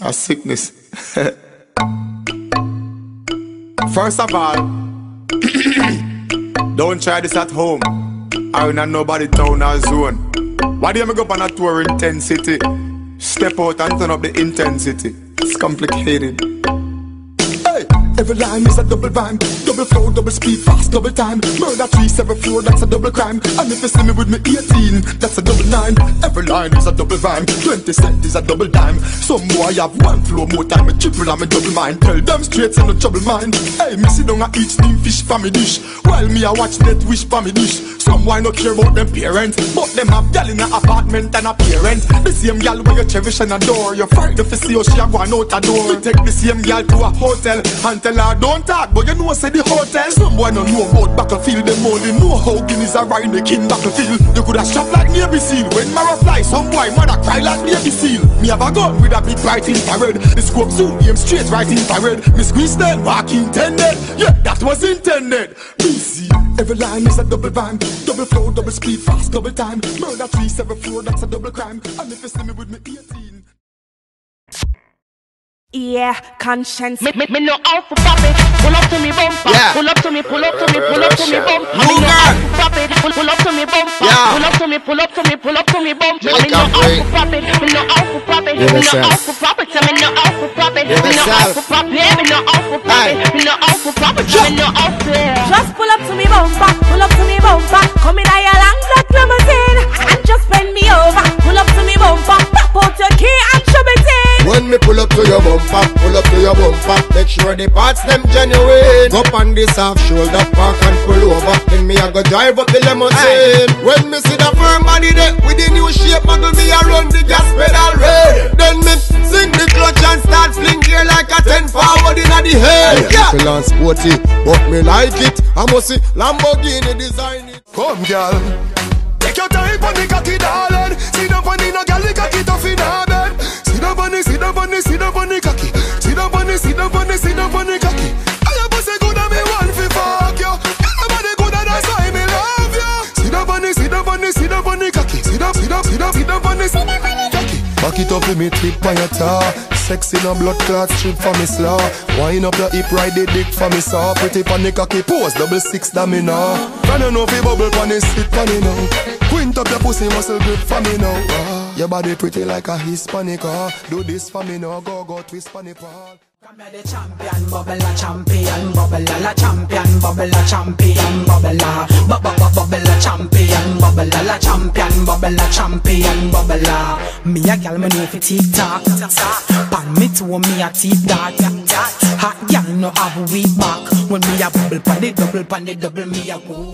A sickness. First of all, don't try this at home. I will not nobody town or zone. Why do you go up on a tour intensity? Step out and turn up the intensity. It's complicated. Hey, every line is a double rhyme. Double flow, double speed, fast, double time. Murder 374, that's a double crime. And if you see me with me 18, that's a double 9. Every line is a double rhyme. 20 cents is a double dime. Some boy have one flow, more time, a triple and a double mind. Tell them straight and no trouble mind. Hey, me sit down and eat steam fish for me dish, while me I watch that wish for me dish. Some boy no care about them parents, but them have gal in a apartment and a parent. The same gal where you cherish and adore. You're frightened if you see how she a going out a door. You take the same gal to a hotel and tell her don't talk, but you know say the hotel. Some boy no know about battlefield. Them only know how Guineas are riding the king battlefield. You could have shot like Navy SEAL. When Mara fly, some boy mother cry like Navy SEAL. Me have a gun with a big bright infrared. The scope zoom aim straight right infrared. Me squeeze them back intended. Yeah, that was intended. BC. Every line is a double rhyme. Double flow, double speed, fast, double time. Murder 374, that's a double crime. And if you see me with me 18. Yeah, Konshens. Me no out for pop it. Pull up to me bumper. Yeah. Pull up to me, pull up to me, pull up to me bumper. Me no out for pop it. Pull up to me bumper. Yeah. Pull up to me, pull up to me, pull up to me bumper. Me no out for pop it. Me no out for pop it. Me no out for pop it. Me no out for pop it. Me no out for pop it. Me no out for pop it. Me no out for pop it. Me no out there. Just pull up to me bumper. Pull up to me bumper. Come in a long black limousine and just bend me over. Pull up to me bumper. Pop out your key and shove it in. When me pull up to your bumper, pull up to your bumper, make sure the parts them genuine. Up on this half shoulder, park and pull over. Then me I go drive up the limousine. When me see the firm body there with the new shape, muggle me I run the gas pedal red. Then me sing the clutch and start fling gear like a 10 forward in the head. Yeah, feel on sporty, but me like it. I must see Lamborghini design it. Come girl, take your time on the cocky darling. See the funny no girl, the cocky tough in her bed. See the bunny, see the bunny, see the bunny cocky. See the bunny, see the bunny, see the bunny cocky. I have pussy good and me want fi fuck you. Nobody good and that's why me love you. See the bunny, see the bunny, see the bunny cocky. See the bunny, see the bunny cocky. Back it up with me tip on your tar. Sexy no blood clot strip for me slaw. Wind up your hip, ride the dick for me saw. Pretty pon the cocky pose, double six da me now. Can you know fi bubble pon the sit pon it now. Quint up your pussy muscle grip for me now. Your body pretty like a Hispanic. Do this for me now, go twist pon the ball. Come here the champion, bubble a champion, bubble a champion, bubble a champion, bubble a bubble a champion, bubble a champion, bubble a champion, bubble a. Me a gal me know fi tick tock, pan me to me a tick that. Hot gal no have weak back. When me a bubble pan the double me a go.